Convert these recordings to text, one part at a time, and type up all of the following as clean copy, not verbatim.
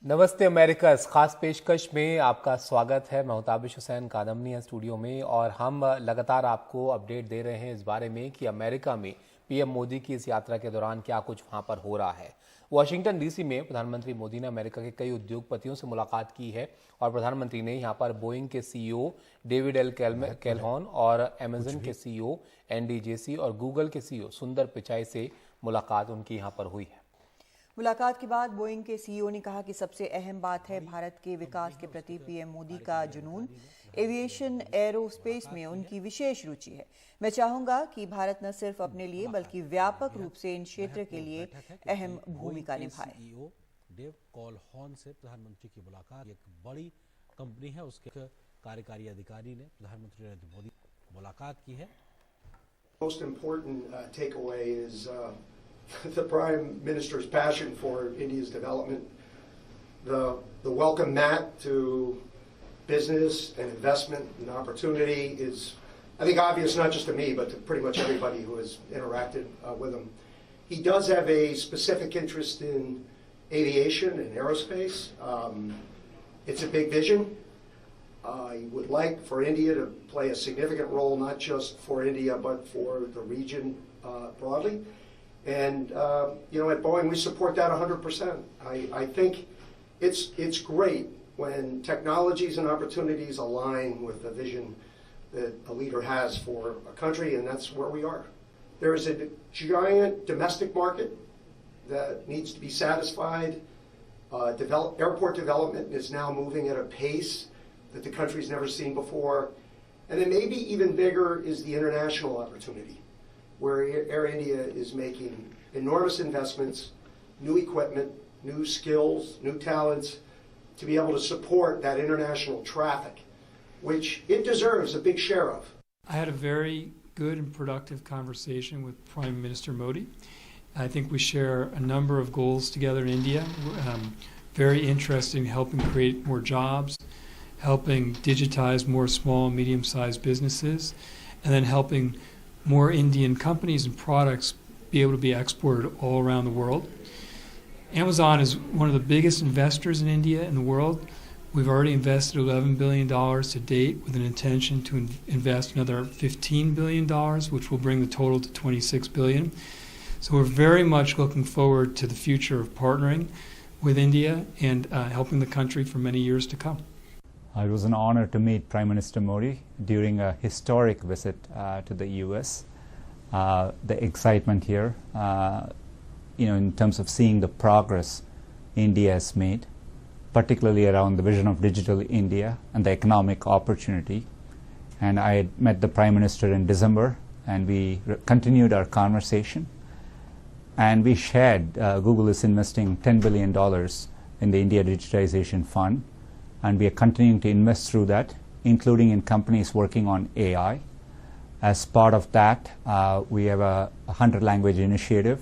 नमस्ते अमेरिका, इस खास पेशकश में आपका स्वागत है। मैं ताबिश हुसैन कादमनी है स्टूडियो में और हम लगातार आपको अपडेट दे रहे हैं इस बारे में कि अमेरिका में पीएम मोदी की इस यात्रा के दौरान क्या कुछ वहां पर हो रहा है। वाशिंगटन डीसी में प्रधानमंत्री मोदी ने अमेरिका के कई उद्योगपतियों से मुलाकात की है और प्रधानमंत्री ने यहां पर बोइंग के सीईओ डेविड एल कैलहॉन और अमेजन के सीईओ एंडी जेसी और गूगल के सीईओ सुंदर पिचाई से मुलाकात उनकी यहां पर हुई है। मुलाकात के बाद बोइंग के सीईओ ने कहा कि सबसे अहम बात है भारत के विकास के प्रति पीएम मोदी का जुनून। एविएशन एरोस्पेस में उनकी विशेष रुचि है। मैं चाहूंगा कि भारत न सिर्फ अपने लिए बल्कि व्यापक रूप से इन क्षेत्र के लिए अहम भूमिका निभाए। डेव कॉलहॉन से प्रधानमंत्री की मुलाकात एक बड़ी कंपनी है, उसके कार्यकारी अधिकारी ने प्रधानमंत्री नरेंद्र मोदी मुलाकात की है। Most important takeaway is the Prime Minister's passion for India's development, the welcome mat to business and investment and opportunity is, I think, obvious not just to me, but to pretty much everybody who has interacted with him. He does have a specific interest in aviation and aerospace. It's a big vision. He would like for India to play a significant role, not just for India, but for the region broadly. And at Boeing, we support that 100%. I think it's great when technologies and opportunities align with the vision that a leader has for a country, and that's where we are. There is a giant domestic market that needs to be satisfied. Airport development is now moving at a pace that the country's never seen before. And then maybe even bigger is the international opportunity, where Air India is making enormous investments, new equipment, new skills, new talents, to be able to support that international traffic, which it deserves a big share of. I had a very good and productive conversation with Prime Minister Modi. I think we share a number of goals together in India. Very interested in helping create more jobs, helping digitize more small and medium-sized businesses, and then helping more Indian companies and products be able to be exported all around the world. Amazon is one of the biggest investors in India in the world. We've already invested $11 billion to date with an intention to invest another $15 billion, which will bring the total to $26 billion. So we're very much looking forward to the future of partnering with India and helping the country for many years to come. It was an honor to meet Prime Minister Modi during a historic visit to the U.S. The excitement here, in terms of seeing the progress India has made, particularly around the vision of digital India and the economic opportunity. And I had met the Prime Minister in December, and we continued our conversation. And we shared Google is investing $10 billion in the India Digitization Fund. And we are continuing to invest through that, including in companies working on AI. As part of that, we have a 100-language initiative.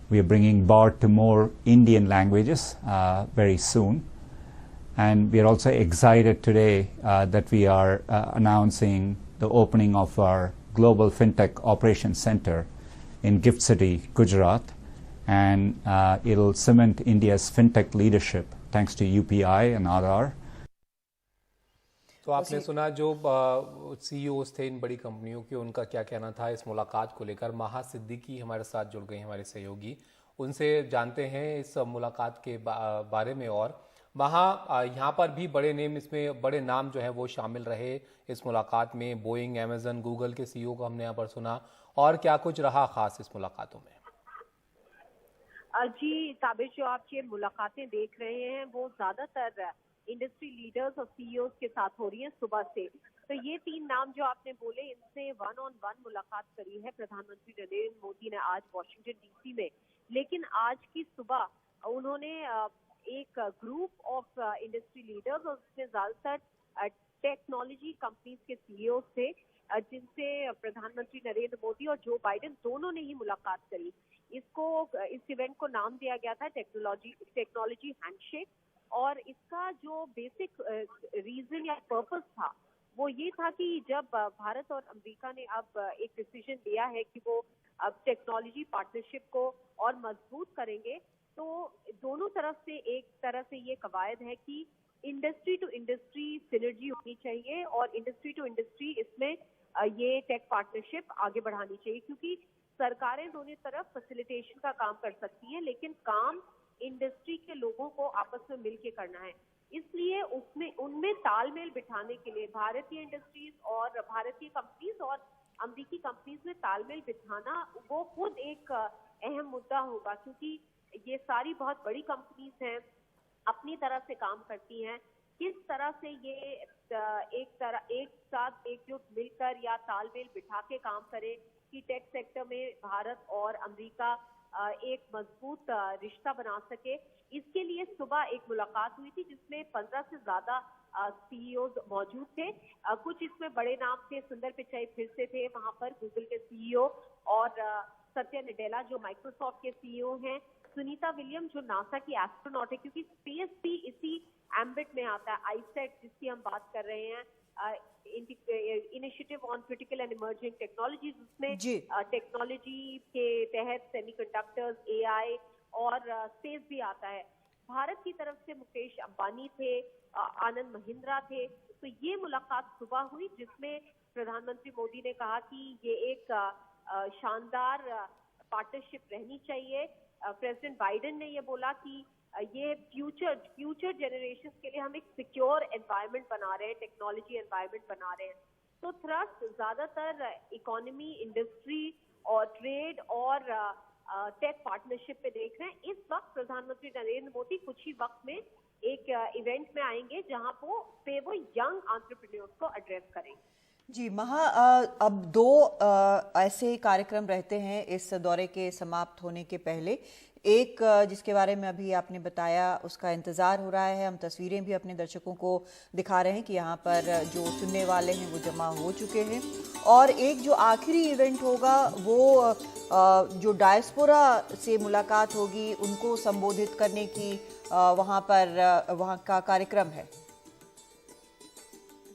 We are bringing BART to more Indian languages very soon. And we are also excited today that we are announcing the opening of our Global FinTech Operations Center in Gift City, Gujarat. And it'll cement India's FinTech leadership thanks to UPI and Aadhaar. तो आपने सुना जो CEOs थे इन बड़ी कंपनियों के, उनका क्या कहना था इस मुलाकात को लेकर। महा सिद्दीकी हमारे साथ जुड़ गए, हमारे सहयोगी, उनसे जानते हैं इस मुलाकात के बारे में। और महा, यहाँ पर भी बड़े नेम, इसमें बड़े नाम जो है वो शामिल रहे इस मुलाकात में। बोइंग, अमेजन, गूगल के सीईओ को हमने यहाँ पर सुना। और क्या कुछ रहा खास इस मुलाकातों में? जी ताबिश, जो आप ये मुलाकातें देख रहे हैं वो ज्यादातर इंडस्ट्री लीडर्स और सीईओज के साथ हो रही हैं सुबह से। तो ये तीन नाम जो आपने बोले, इनसे वन ऑन वन मुलाकात करी है प्रधानमंत्री नरेंद्र मोदी ने आज वॉशिंगटन डीसी में। लेकिन आज की सुबह उन्होंने एक ग्रुप ऑफ इंडस्ट्री लीडर्स और उसमें ज्यादातर टेक्नोलॉजी कंपनीज के सीईओ थे, जिनसे प्रधानमंत्री नरेंद्र मोदी और जो बाइडेन दोनों ने ही मुलाकात करी। इस इवेंट को नाम दिया गया था टेक्नोलॉजी हैंडशेक। और इसका जो बेसिक रीजन या पर्पस था वो ये था कि जब भारत और अमेरिका ने अब एक डिसीजन लिया है कि वो अब टेक्नोलॉजी पार्टनरशिप को और मजबूत करेंगे, तो दोनों तरफ से एक तरह से ये कवायद है कि इंडस्ट्री टू इंडस्ट्री सिनर्जी होनी चाहिए और इंडस्ट्री टू इंडस्ट्री इसमें ये टेक पार्टनरशिप आगे बढ़ानी चाहिए, क्योंकि सरकारें दोनों तरफ फैसिलिटेशन का काम कर सकती हैं, लेकिन काम इंडस्ट्री के लोगों को आपस में मिलके करना है। इसलिए उसमें उनमें तालमेल बिठाने के लिए भारतीय इंडस्ट्रीज और भारतीय कंपनीज और अमेरिकी कंपनीज में तालमेल बिठाना वो खुद एक अहम मुद्दा होगा, क्योंकि ये सारी बहुत बड़ी कंपनीज हैं, अपनी तरह से काम करती हैं। किस तरह से ये एक साथ एकजुट मिलकर या तालमेल बिठा के काम करे कि टेक सेक्टर में भारत और अमेरिका एक मजबूत रिश्ता बना सके। इसके लिए सुबह एक मुलाकात हुई थी जिसमें 15 से ज्यादा सीईओज मौजूद थे। कुछ इसमें बड़े नाम थे, सुंदर पिचाई फिर से थे वहां पर, गूगल के सीईओ, और सत्या नडेला जो माइक्रोसॉफ्ट के सीईओ हैं, सुनीता विलियम जो नासा की एस्ट्रोनॉट है, क्योंकि स्पेस भी इसी एम्बिट में आता है, आईसेट जिसकी हम बात कर रहे हैं, initiative on critical and emerging technologies, उसमें टेक्नोलॉजी के तहत सेमीकंडक्टर्स, एआई और स्पेस भी आता है। भारत की तरफ से मुकेश अंबानी थे, आनंद महिंद्रा थे। तो ये मुलाकात सुबह हुई जिसमें प्रधानमंत्री मोदी ने कहा कि ये एक शानदार पार्टनरशिप रहनी चाहिए। प्रेसिडेंट बाइडेन ने ये बोला कि ये फ्यूचर जनरेशन के लिए हम एक सिक्योर एनवायरनमेंट बना रहे हैं, टेक्नोलॉजी एनवायरनमेंट बना रहे हैं। तो थ्रस्ट ज्यादातर इकोनॉमी, इंडस्ट्री और ट्रेड और टेक पार्टनरशिप पे देख रहे हैं। इस वक्त प्रधानमंत्री नरेंद्र मोदी कुछ ही वक्त में एक इवेंट में आएंगे जहां पे वो यंग एंटरप्रेन्योर्स को एड्रेस करेंगे। जी महा, अब दो ऐसे कार्यक्रम रहते हैं इस दौरे के समाप्त होने के पहले। एक जिसके बारे में अभी आपने बताया, उसका इंतज़ार हो रहा है, हम तस्वीरें भी अपने दर्शकों को दिखा रहे हैं कि यहाँ पर जो सुनने वाले हैं वो जमा हो चुके हैं। और एक जो आखिरी इवेंट होगा वो जो डायस्पोरा से मुलाकात होगी, उनको संबोधित करने की वहाँ का कार्यक्रम है।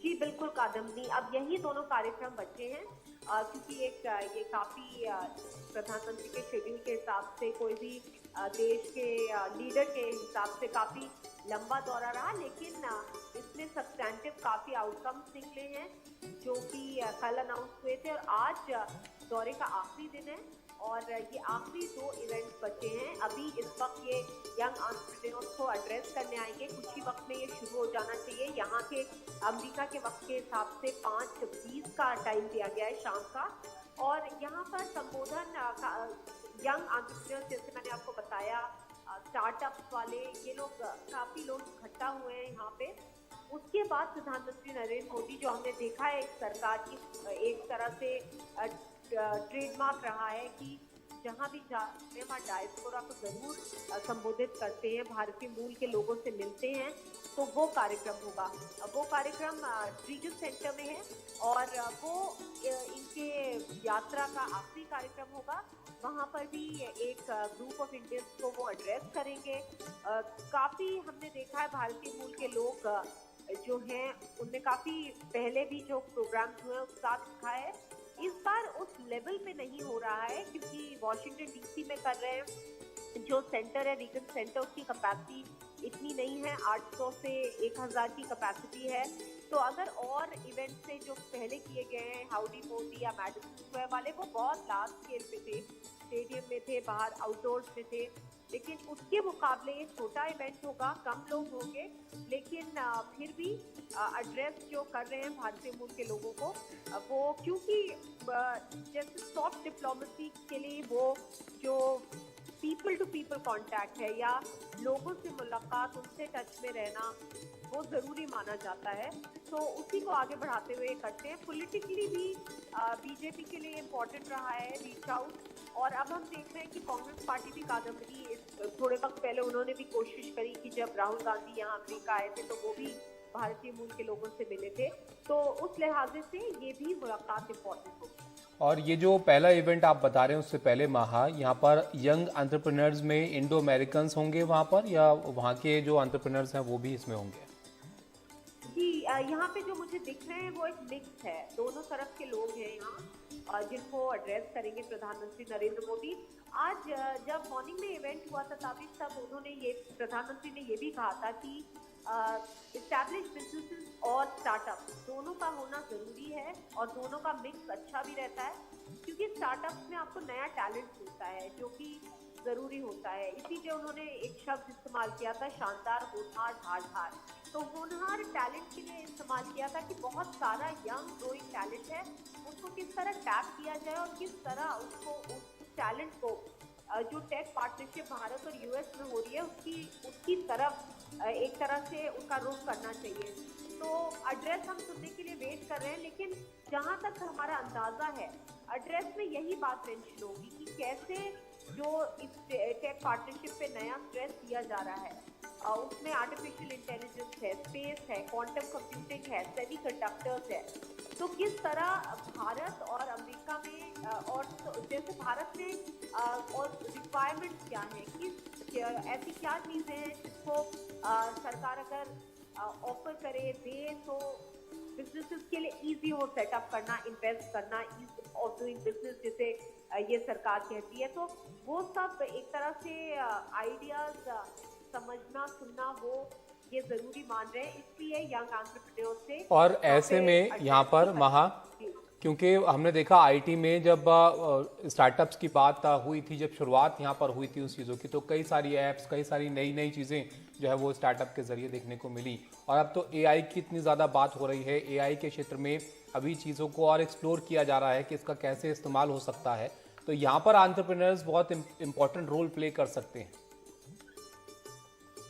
जी बिल्कुल कादम्बनी, अब यही दोनों कार्यक्रम बचे हैं, क्योंकि ये काफी प्रधानमंत्री के शेड्यूल के हिसाब से, कोई भी देश के लीडर के हिसाब से काफी लंबा दौरा रहा, लेकिन इसमें सब्सटेंटिव काफी आउटकम्स निकले हैं जो कि कल अनाउंस हुए थे। और आज दौरे का आखिरी दिन है और ये आखिरी दो इवेंट्स बचे हैं। अभी इस वक्त ये यंग एंटरप्रेन्योर्स को एड्रेस करने आएंगे, कुछ ही वक्त में ये शुरू हो जाना चाहिए। यहाँ के अमेरिका के वक्त के हिसाब से 5:20 का टाइम दिया गया है शाम का। और यहाँ पर संबोधन यंग एंटरप्रेन्योर्स, जैसे मैंने आपको बताया, स्टार्टअप्स वाले, ये लोग काफी लोग इकट्ठा हुए हैं यहाँ पे। उसके बाद प्रधानमंत्री नरेंद्र मोदी, जो हमने देखा है सरकार की एक तरह से ट्रेडमार्क रहा है कि जहाँ भी जाते हैं वहाँ डायस्पोरा को जरूर संबोधित करते हैं, भारतीय मूल के लोगों से मिलते हैं, तो वो कार्यक्रम होगा। वो कार्यक्रम ट्रीगल सेंटर में है और वो इनके यात्रा का आखिरी कार्यक्रम होगा। वहाँ पर भी एक ग्रुप ऑफ इंडियंस को वो एड्रेस करेंगे। काफ़ी हमने देखा है भारतीय मूल के लोग जो हैं उनने काफ़ी पहले भी जो प्रोग्राम्स हुए हैं उसका दिखा है। इस बार उस लेवल पे नहीं हो रहा है क्योंकि वॉशिंगटन डीसी में कर रहे हैं। जो सेंटर है रीगन सेंटर, उसकी कैपेसिटी इतनी नहीं है, 800 से 1000 की कैपेसिटी है। तो अगर और इवेंट से जो पहले किए गए हैं, हाउडी मोदी या मैडिसन स्क्वायर वाले, वो बहुत लार्ज स्केल पे थे, स्टेडियम में थे, बाहर आउटडोर्स में थे, लेकिन उसके मुकाबले ये छोटा इवेंट होगा, कम लोग होंगे, लेकिन फिर भी एड्रेस जो कर रहे हैं भारतीय मूल के लोगों को, वो क्योंकि जैसे सॉफ्ट डिप्लोमेसी के लिए वो जो पीपल टू पीपल कांटेक्ट है या लोगों से मुलाकात, उनसे टच में रहना, वो जरूरी माना जाता है। तो उसी को आगे बढ़ाते हुए करते हैं। पॉलिटिकली भी बीजेपी के लिए इम्पोर्टेंट रहा है रीच आउट। और अब हम देख रहे हैं कि कांग्रेस पार्टी भी कादम्बरी, थोड़े वक्त पहले उन्होंने भी कोशिश करी कि जब राहुल गांधी यहाँ अमेरिका आए थे तो वो भी भारतीय मूल के लोगों से मिले थे। तो उस लिहाजे से ये भी मुलाकात इम्पोर्टेंट होगी। और ये जो पहला इवेंट आप बता रहे हैं उससे पहले महा, यहाँ पर यंग एंटरप्रेन्योर्स में इंडो अमेरिकन्स होंगे वहाँ पर, या वहाँ के जो एंटरप्रेन्योर्स हैं वो भी इसमें होंगे? जी यहाँ पे जो मुझे दिख रहे हैं वो एक मिक्स है, दोनों तरफ के लोग हैं यहाँ जिनको एड्रेस करेंगे प्रधानमंत्री नरेंद्र मोदी। आज जब मॉर्निंग में इवेंट हुआ था ताबिश, तब प्रधानमंत्री ने ये भी कहा था कि इस्टेब्लिश बिजनेसेस और स्टार्टअप दोनों का होना जरूरी है और दोनों का मिक्स अच्छा भी रहता है, क्योंकि स्टार्टअप्स में आपको नया टैलेंट मिलता है जो कि जरूरी होता है। इसीलिए उन्होंने एक शब्द इस्तेमाल किया था, शानदार, होनहार, धारदार। तो होनहार टैलेंट के लिए इस्तेमाल किया था कि बहुत सारा यंग ग्रोइंग टैलेंट है, उसको किस तरह टैप किया जाए और किस तरह उसको उस टैलेंट को जो टेक पार्टनरशिप भारत और यूएस में हो रही है उसकी तरफ एक तरह से उनका रुख करना चाहिए। तो एड्रेस हम सुनने के लिए वेट कर रहे हैं, लेकिन जहां तक हमारा अंदाजा है एड्रेस में यही बात मेंशन होगी कि कैसे जो इस टेक पार्टनरशिप पे नया स्ट्रेस दिया जा रहा है, उसमें आर्टिफिशियल इंटेलिजेंस है, स्पेस है, क्वांटम कंप्यूटिंग है, सेमीकंडक्टर्स है। तो किस तरह भारत और अमेरिका में और जैसे भारत में और रिक्वायरमेंट्स क्या है, ऐसी क्या चीजें हैं जिसको सरकार अगर ऑफर करे दे तो बिजनेसेस के लिए इजी हो सेटअप करना, इन्वेस्ट करना, ईज ऑफ डूइंग बिजनेस जिसे ये सरकार कहती है। तो वो सब एक तरह से आइडियाज समझना, सुनना, वो ये जरूरी मान रहे हैं, इसलिए यंग एंटरप्रेन्योर से। और ऐसे में यहाँ पर महा, क्योंकि हमने देखा आईटी में जब स्टार्टअप्स की बात हुई थी, जब शुरुआत यहाँ पर हुई थी उस चीज़ों की, तो कई सारी ऐप्स, कई सारी नई नई चीज़ें जो है वो स्टार्टअप के जरिए देखने को मिली। और अब तो एआई की इतनी ज़्यादा बात हो रही है, एआई के क्षेत्र में अभी चीज़ों को और एक्सप्लोर किया जा रहा है कि इसका कैसे इस्तेमाल हो सकता है। तो यहाँ पर एंटरप्रेन्योर्स बहुत इंपॉर्टेंट रोल प्ले कर सकते हैं।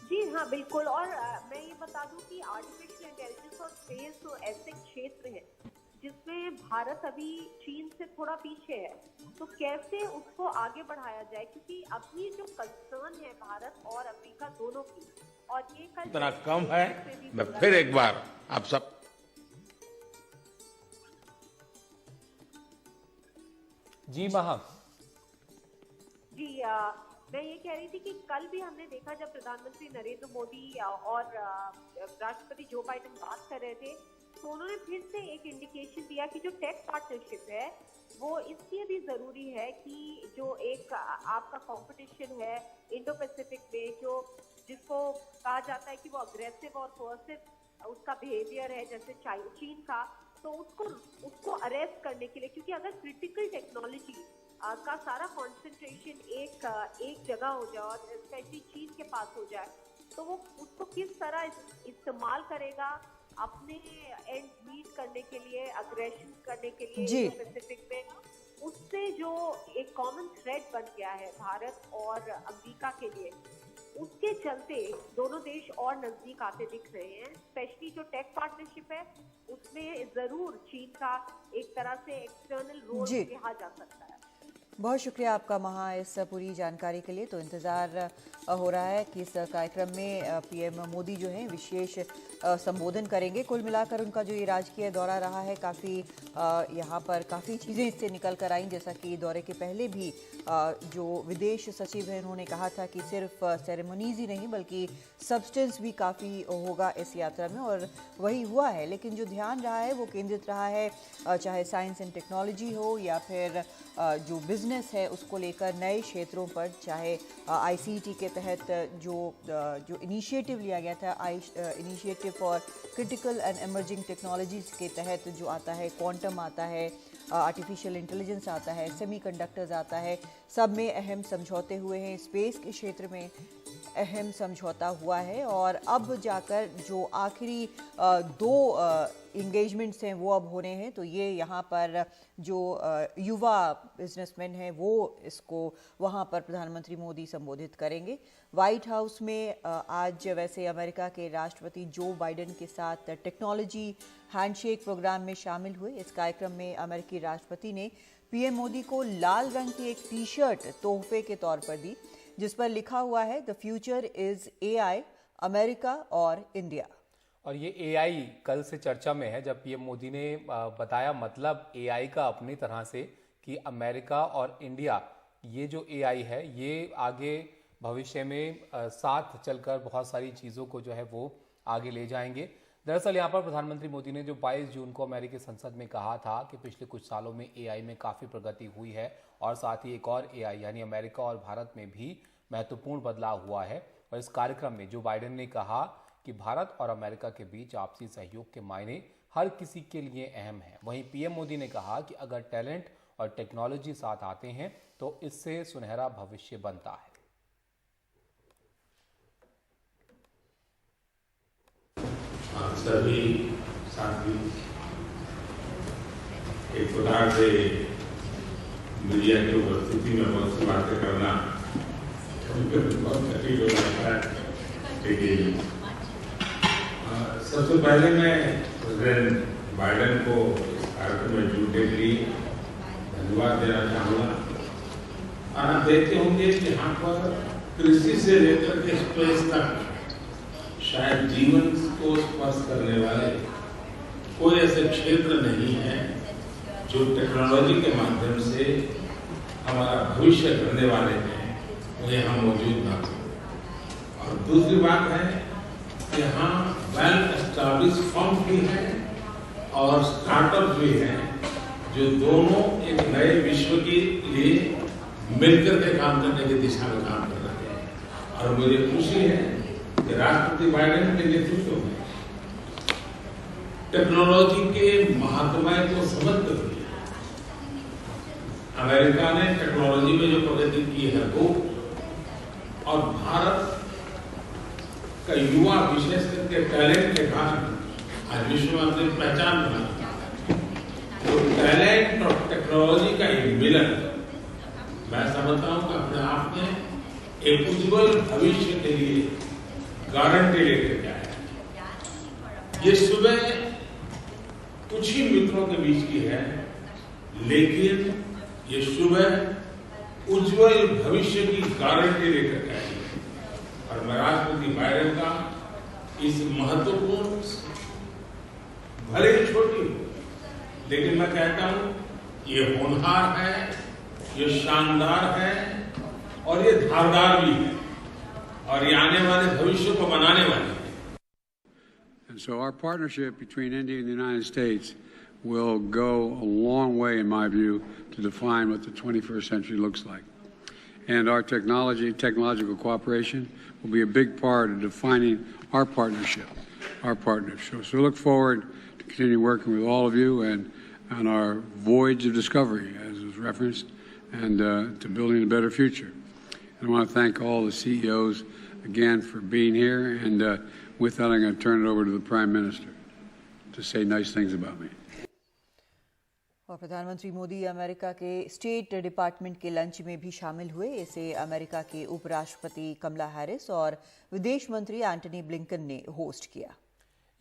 जी हाँ, बिल्कुल। और मैं ये बता दूं कि आर्टिफिशियल इंटेलिजेंस और स्पेस तो ऐसे क्षेत्र हैं जिसमें भारत अभी चीन से थोड़ा पीछे है, तो कैसे उसको आगे बढ़ाया जाए, क्योंकि अभी जो कंसर्न है भारत और अमेरिका दोनों की, और ये कल इतना कम है। मैं फिर एक बार आप सब जी महा जी मैं ये कह रही थी कि कल भी हमने देखा जब प्रधानमंत्री नरेंद्र मोदी और राष्ट्रपति जो बाइडेन बात कर रहे थे, तो उन्होंने फिर से एक इंडिकेशन दिया कि जो टेक पार्टनरशिप है वो इसलिए भी जरूरी है कि जो एक आपका कंपटीशन है इंडो पैसिफिक में, जो जिसको कहा जाता है कि वो अग्रेसिव और कोर्सिव उसका बिहेवियर है जैसे चीन का, तो उसको अरेस्ट करने के लिए, क्योंकि अगर क्रिटिकल टेक्नोलॉजी का सारा कंसंट्रेशन एक जगह हो जाए और स्पेशली चीन के पास हो जाए, तो वो उसको किस तरह इस्तेमाल करेगा अपने एंड मीट करने के लिए, अग्रेशन करने के लिए पैसिफिक में, उससे जो एक कॉमन थ्रेड बन गया है भारत और अमेरिका के लिए, उसके चलते दोनों देश और नजदीक आते दिख रहे हैं। स्पेशली जो टेक पार्टनरशिप है उसमें जरूर चीन का एक तरह से एक्सटर्नल रोल कहा जा सकता है। बहुत शुक्रिया आपका महा इस पूरी जानकारी के लिए। तो इंतज़ार हो रहा है कि इस कार्यक्रम में पीएम मोदी जो है विशेष संबोधन करेंगे। कुल मिलाकर उनका जो ये राजकीय दौरा रहा है, काफ़ी यहाँ पर काफ़ी चीज़ें इससे निकल कर आई, जैसा कि दौरे के पहले भी जो विदेश सचिव हैं उन्होंने कहा था कि सिर्फ सेरेमनीज ही नहीं बल्कि सब्सटेंस भी काफ़ी होगा इस यात्रा में, और वही हुआ है। लेकिन जो ध्यान रहा है वो केंद्रित रहा है, चाहे साइंस एंड टेक्नोलॉजी हो या फिर जो बिजनेस है उसको लेकर नए क्षेत्रों पर, चाहे आईसीटी के तहत जो इनिशिएटिव लिया गया था, initiative for critical and emerging technologies के तहत जो आता है, क्वांटम आता है, आर्टिफिशियल इंटेलिजेंस आता है, सेमीकंडक्टर्स आता है, सब में अहम समझौते हुए हैं। स्पेस के क्षेत्र में अहम समझौता हुआ है, और अब जाकर जो आखिरी दो इंगेजमेंट्स हैं वो अब होने हैं। तो ये यहाँ पर जो युवा बिजनेसमैन हैं वो इसको वहाँ पर प्रधानमंत्री मोदी संबोधित करेंगे। व्हाइट हाउस में आज वैसे अमेरिका के राष्ट्रपति जो बाइडेन के साथ टेक्नोलॉजी हैंडशेक प्रोग्राम में शामिल हुए। इस कार्यक्रम में अमेरिकी राष्ट्रपति ने पीएम मोदी को लाल रंग की एक टी शर्ट तोहफे के तौर पर दी, जिस पर लिखा हुआ है the future is AI, America और इंडिया। और ये एआई कल से चर्चा में है, जब पीएम मोदी ने बताया मतलब एआई का अपनी तरह से कि अमेरिका और इंडिया, ये जो एआई है ये आगे भविष्य में साथ चलकर बहुत सारी चीज़ों को जो है वो आगे ले जाएंगे। दरअसल यहाँ पर प्रधानमंत्री मोदी ने जो 22 जून को अमेरिकी संसद में कहा था कि पिछले कुछ सालों में एआई में काफ़ी प्रगति हुई है और साथ ही एक और एआई यानी अमेरिका और भारत में भी महत्वपूर्ण बदलाव हुआ है। और इस कार्यक्रम में जो बाइडेन ने कहा कि भारत और अमेरिका के बीच आपसी सहयोग के मायने हर किसी के लिए अहम है। वहीं पीएम मोदी ने कहा कि अगर टैलेंट और टेक्नोलॉजी साथ आते हैं तो इससे सुनहरा भविष्य बनता है। आप सभी साथी एक प्रकार से मीडिया की उपस्थिति में बहुत सी बातें करना बहुत कठिन हो जाता है, लेकिन सबसे पहले मैं प्रेसिडेंट बाइडेन को इस कार्यक्रम में जुड़ने के लिए धन्यवाद देना चाहूँगा। और आप देखते होंगे कि यहाँ पर कृषि से लेकर के स्पेस तक शायद जीवन को स्पर्श करने वाले कोई ऐसे क्षेत्र नहीं है जो टेक्नोलॉजी के माध्यम से हमारा भविष्य करने वाले हैं वो यहाँ मौजूद ना हो। और दूसरी बात है कि यहाँ वेल एस्टैब्लिश्ड फर्म भी हैं और स्टार्टअप भी हैं जो दोनों एक नए विश्व के लिए मिलकर के काम करने की दिशा में काम कर रहे हैं। और मुझे खुशी है कि राष्ट्रपति बाइडेन के नेतृत्व में टेक्नोलॉजी के महात्म्य को समझते हुए अमेरिका ने टेक्नोलॉजी में जो प्रगति की है वो और भारत का युवा विशेष करके टैलेंट के कारण आज विश्व में अपनी पहचान बना है। तो टैलेंट और टेक्नोलॉजी का एक मिलन मैं समझता हूं कि अपने आप में एक उज्जवल भविष्य के लिए गारंटी लेकर के आया। ये सुबह कुछ ही मित्रों के बीच की है, लेकिन ये सुबह उज्जवल भविष्य की गारंटी लेकर के आई है। और मैं राष्ट्रपति बाइडेन का इस महत्वपूर्ण भले ही छोटी हो, लेकिन मैं कहता हूं ये होनहार है, ये शानदार है और ये धारदार भी है और ये आने वाले भविष्य को बनाने वाले हैं। And so our partnership between India and the United States will go a long way, in my view, to define what the 21st century looks like. And our technological cooperation will be a big part of defining our partnership. So we look forward to continue working with all of you and on our voyage of discovery, as was referenced, and to building a better future. And I want to thank all the CEOs again for being here. And with that, I'm going to turn it over to the Prime Minister to say nice things about me. और प्रधानमंत्री Modi America के state department के lunch में भी शामिल हुए। इसे America के उपराष्ट्रपति कमला हैरिस और विदेश मंत्री एंटनी ब्लिंकन ने होस्ट किया।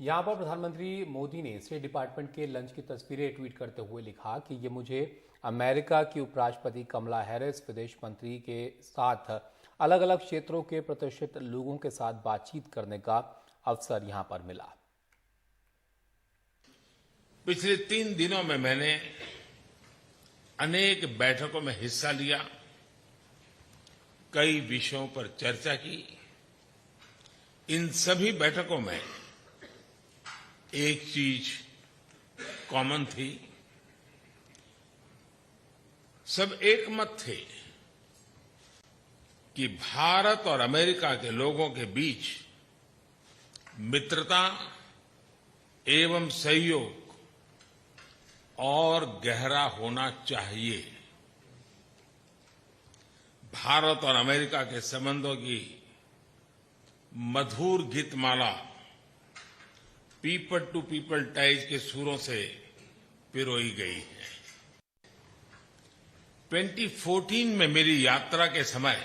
यहाँ पर प्रधानमंत्री मोदी ने स्टेट डिपार्टमेंट के लंच की तस्वीरें ट्वीट करते हुए लिखा कि ये मुझे अमेरिका की उपराष्ट्रपति कमला हैरिस, विदेश मंत्री के साथ अलग अलग क्षेत्रों के प्रतिष्ठित लोगों के साथ बातचीत करने का अवसर यहाँ पर मिला। पिछले 3 दिनों में मैंने अनेक बैठकों में हिस्सा लिया, कई विषयों पर चर्चा की। इन सभी बैठकों में एक चीज कॉमन थी, सब एक मत थे कि भारत और अमेरिका के लोगों के बीच मित्रता एवं सहयोग और गहरा होना चाहिए। भारत और अमेरिका के संबंधों की मधुर Geetmala people to people ties के सुरों से पिरोई गई है। 2014 में मेरी यात्रा के समय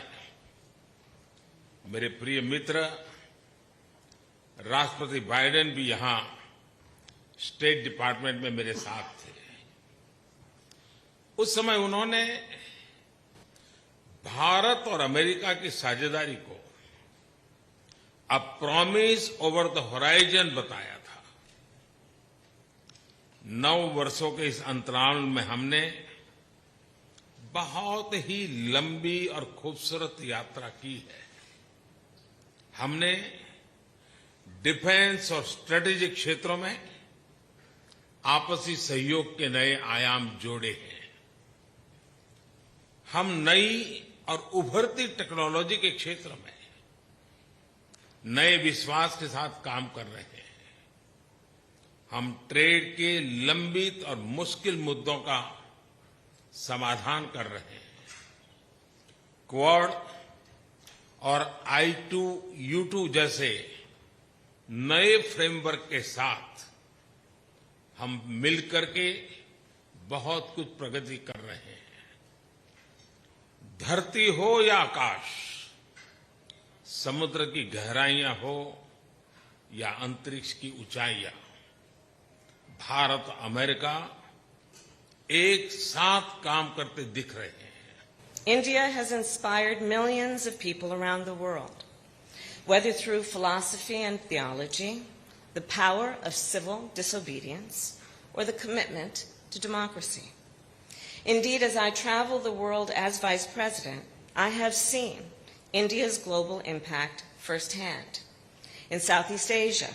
मेरे प्रिय मित्र राष्ट्रपति बाइडेन भी यहां स्टेट डिपार्टमेंट में मेरे साथ थे। उस समय उन्होंने भारत और अमेरिका की साझेदारी को a promise over the horizon बताया था। 9 वर्षों के इस अंतराल में हमने बहुत ही लंबी और खूबसूरत यात्रा की है। हमने डिफेंस और स्ट्रेटेजिक क्षेत्रों में आपसी सहयोग के नए आयाम जोड़े हैं। हम नई और उभरती टेक्नोलॉजी के क्षेत्र में नए विश्वास के साथ काम कर रहे हैं। हम ट्रेड के लंबित और मुश्किल मुद्दों का समाधान कर रहे हैं। क्वाड और I2U2 जैसे नए फ्रेमवर्क के साथ हम मिलकर के बहुत कुछ प्रगति कर रहे हैं। धरती हो या आकाश, समुद्र की गहराइयां हो या अंतरिक्ष की ऊंचाइयां, भारत अमेरिका एक साथ काम करते दिख रहे हैं। India has inspired millions of people around the world, whether through philosophy and theology, the power of civil disobedience, or the commitment to democracy. Indeed, as I travel the world as Vice President, I have seen India's global impact firsthand. In Southeast Asia,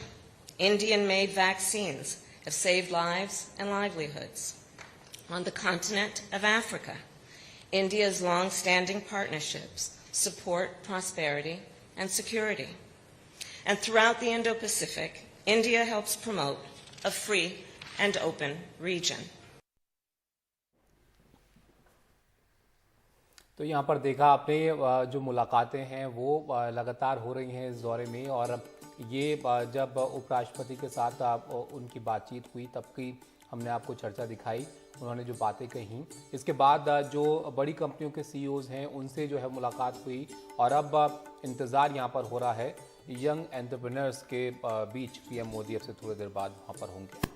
Indian-made vaccines have saved lives and livelihoods. On the continent of Africa, India's long-standing partnerships support prosperity and security. And throughout the Indo-Pacific, India helps promote a free and open region. तो यहाँ पर देखा आपने जो मुलाकातें हैं वो लगातार हो रही हैं इस दौरे में, और ये जब उपराष्ट्रपति के साथ उनकी बातचीत हुई तब की हमने आपको चर्चा दिखाई, उन्होंने जो बातें कही। इसके बाद जो बड़ी कंपनियों के CEOs हैं उनसे जो है मुलाकात हुई, और अब इंतज़ार यहाँ पर हो रहा है यंग एंटरप्रेन्योर्स के बीच। PM मोदी अब से थोड़ी देर बाद वहाँ पर होंगे।